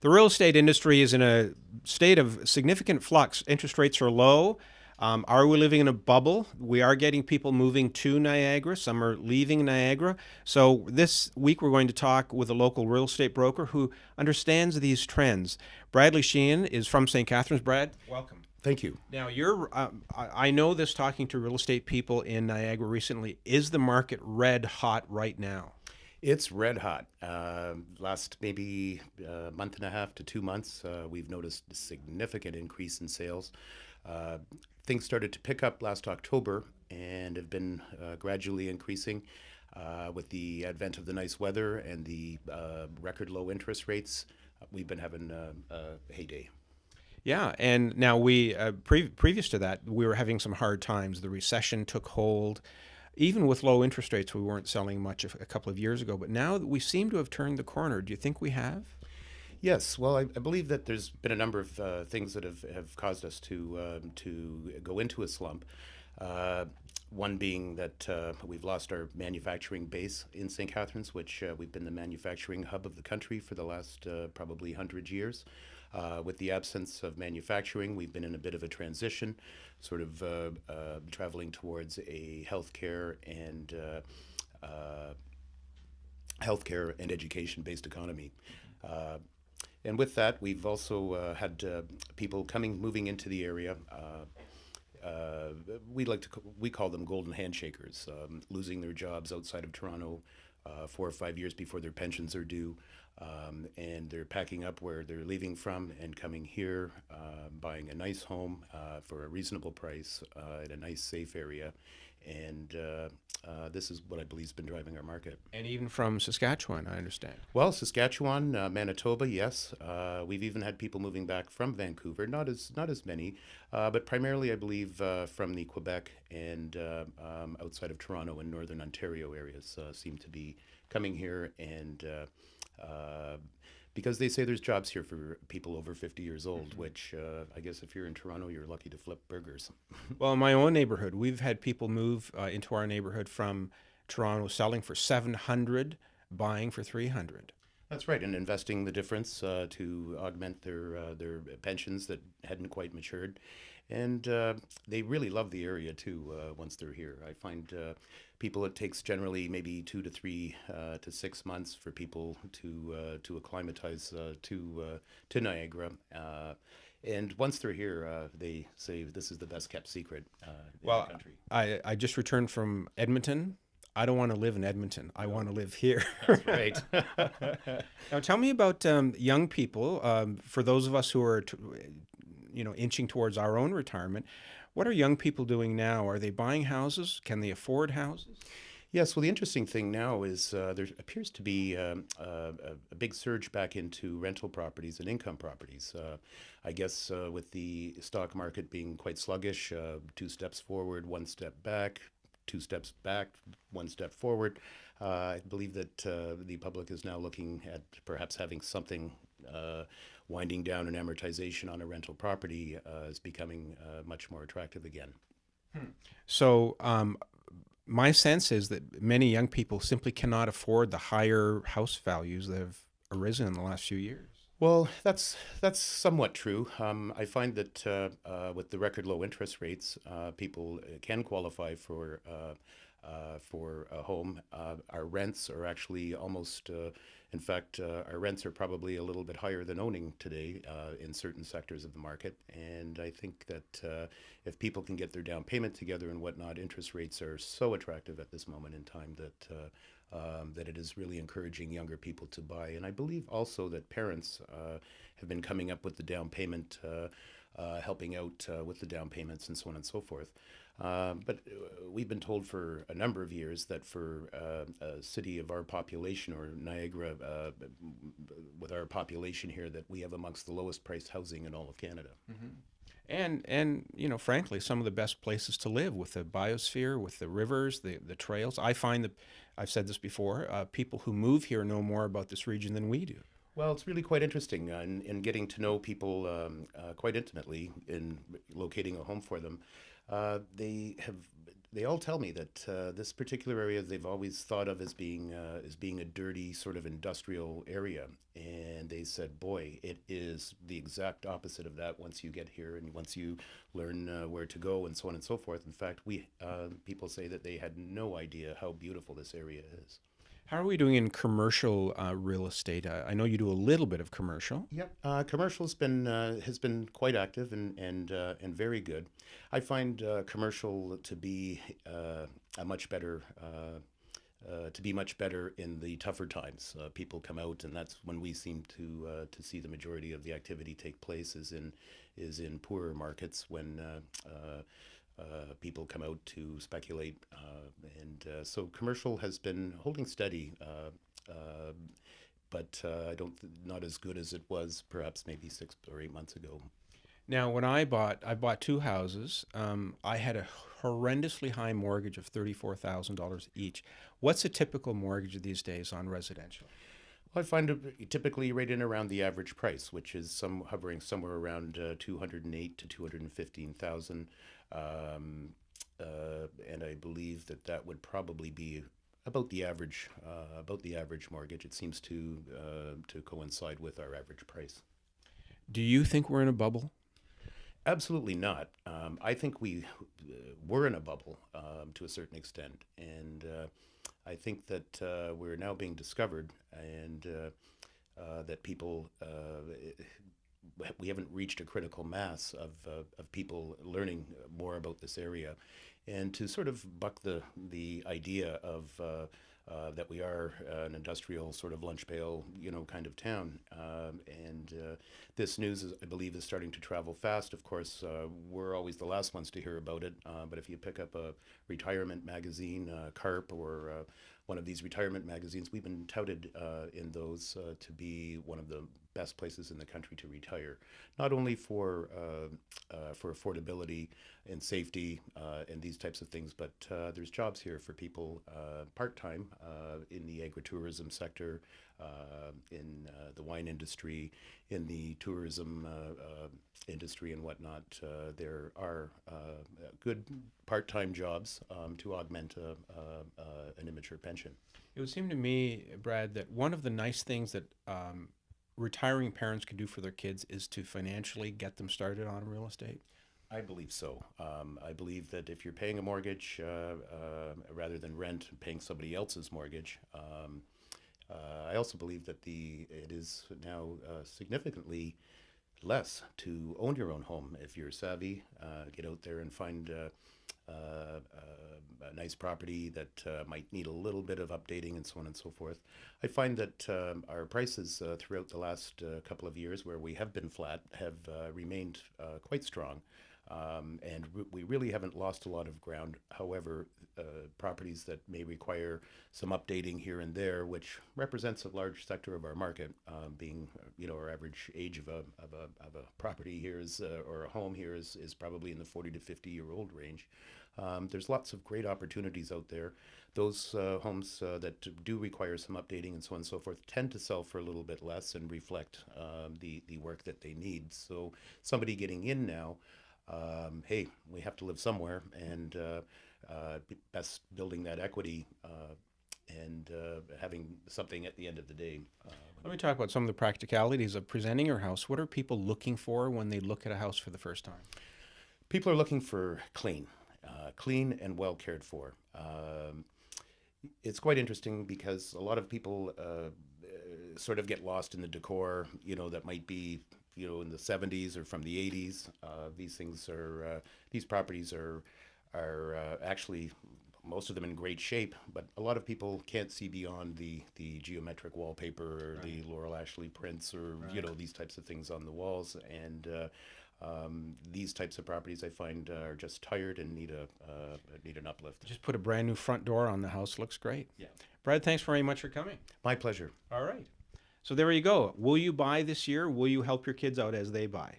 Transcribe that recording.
The real estate industry is in a state of significant flux. Interest rates are low. Are we living in a bubble? We are getting people moving to Niagara. Some are leaving Niagara. So this week we're going to talk with a local real estate broker who understands these trends. Bradley Sheehan is from St. Catharines. Brad, welcome. Thank you. Now, I know this talking to real estate people in Niagara recently. Is the market red hot right now? It's red hot. Last maybe month and a half to 2 months, we've noticed a significant increase in sales. Uh, Things started to pick up last October and have been gradually increasing with the advent of the nice weather and the record low interest rates. We've been having a heyday. Yeah, and now previous to that, we were having some hard times. The recession took hold. Even with low interest rates, we weren't selling much a couple of years ago. But now we seem to have turned the corner. Do you think we have? Yes, well, I believe that there's been a number of things that have caused us to go into a slump. Uh, One being that we've lost our manufacturing base in St. Catharines, which we've been the manufacturing hub of the country for the last probably 100 years. With the absence of manufacturing, we've been in a bit of a transition, sort of traveling towards a uh, healthcare and education-based economy. Uh, and with that, we've also had people moving into the area. We call them golden handshakers, losing their jobs outside of Toronto 4 or 5 years before their pensions are due, and they're packing up where they're leaving from and coming here, buying a nice home for a reasonable price in a nice, safe area, and this is what I believe has been driving our market. And even from Saskatchewan, I understand. Well, Saskatchewan, Manitoba, yes. We've even had people moving back from Vancouver, not as many, but primarily, I believe, from the Quebec and outside of Toronto and Northern Ontario areas seem to be coming here, and because they say there's jobs here for people over 50 years old, which I guess if you're in Toronto, you're lucky to flip burgers. Well, in my own neighborhood, we've had people move into our neighborhood from Toronto, selling for 700, buying for 300. That's right, and investing the difference to augment their pensions that hadn't quite matured, and they really love the area too. Once they're here, I find people it takes generally maybe 2 to 3 to 6 months for people to acclimatize to Niagara. And once they're here, they say this is the best kept secret in the Well, country. I just returned from Edmonton. I don't want to live in Edmonton. I want to live here. That's right. Now, tell me about young people. For those of us who are, inching towards our own retirement, what are young people doing now? Are they buying houses? Can they afford houses? Yes, well, the interesting thing now is there appears to be a big surge back into rental properties and income properties. I guess with the stock market being quite sluggish, 2 steps forward, 1 step back, 2 steps back, 1 step forward. I believe that the public is now looking at perhaps having something winding down an amortization on a rental property is becoming much more attractive again. So, my sense is that many young people simply cannot afford the higher house values that have arisen in the last few years. Well, that's somewhat true. I find that with the record low interest rates, people can qualify for a home. Our rents are actually almost, in fact, our rents are probably a little bit higher than owning today in certain sectors of the market. And I think that if people can get their down payment together and whatnot, interest rates are so attractive at this moment in time that it is really encouraging younger people to buy. And I believe also that parents have been coming up with the down payment, helping out with the down payments and so on and so forth. But we've been told for a number of years that for a city of our population, or Niagara, with our population here, that we have amongst the lowest priced housing in all of Canada. And frankly, some of the best places to live with the biosphere, with the rivers, the trails. I find that, I've said this before, people who move here know more about this region than we do. Well, it's really quite interesting in getting to know people quite intimately in locating a home for them. They have they all tell me that this particular area they've always thought of as being a dirty sort of industrial area, and they said, "Boy, it is the exact opposite of that once you get here and once you learn where to go and so on and so forth." In fact, we people say that they had no idea how beautiful this area is. How are we doing in commercial real estate? I know you do a little bit of commercial. Yep, commercial's been has been quite active and very good. I find commercial a much better to be much better in the tougher times. People come out, and that's when we seem to see the majority of the activity take place is in poorer markets when. People come out to speculate, and so commercial has been holding steady, but I don't not as good as it was perhaps maybe 6 or 8 months ago. Now, when I bought two houses. I had a horrendously high mortgage of $34,000 each. What's a typical mortgage these days on residential? Well, I find it typically right in around the average price, which is some hovering somewhere around 208 to 215,000, um, and I believe that that would probably be about the average mortgage. It seems to coincide with our average price. Do you think we're in a bubble? Absolutely not. I think we were in a bubble to a certain extent, and I think that we're now being discovered, and that people we haven't reached a critical mass of people learning more about this area, and to sort of buck the idea of that we are an industrial sort of lunch pail, kind of town. And this news, I believe, is starting to travel fast. Of course, we're always the last ones to hear about it. But if you pick up a retirement magazine, CARP, or one of these retirement magazines, we've been touted in those to be one of the best places in the country to retire, not only for affordability and safety and these types of things, but there's jobs here for people part-time in the agritourism sector, in the wine industry, in the tourism industry and whatnot. There are good part-time jobs to augment an immature pension. It would seem to me, Brad, that one of the nice things that retiring parents can do for their kids is to financially get them started on real estate. I believe so. I believe that if you're paying a mortgage rather than rent, paying somebody else's mortgage, I also believe that it is now significantly less to own your own home. If you're savvy, get out there and find a nice property that might need a little bit of updating and so on and so forth. I find that our prices throughout the last couple of years, where we have been flat, have remained quite strong. And we really haven't lost a lot of ground. However, properties that may require some updating here and there, which represents a large sector of our market, being our average age of a property here or a home here is probably in the 40 to 50-year-old range. There's lots of great opportunities out there. Those homes that do require some updating and so on and so forth tend to sell for a little bit less and reflect the work that they need. So somebody getting in now, hey, we have to live somewhere, and best building that equity and having something at the end of the day. Let me talk about some of the practicalities of presenting your house. What are people looking for when they look at a house for the first time? People are looking for clean and well cared for. It's quite interesting because a lot of people sort of get lost in the decor, that might be in the 70s or from the 80s. These properties are actually, most of them, in great shape, but a lot of people can't see beyond the geometric wallpaper or Right. the Laurel Ashley prints or Right. these types of things on the walls. And these types of properties I find are just tired and need an uplift. Just put a brand new front door on the house. Looks great. Yeah. Brad, thanks very much for coming. My pleasure. All right. So there you go. Will you buy this year? Will you help your kids out as they buy?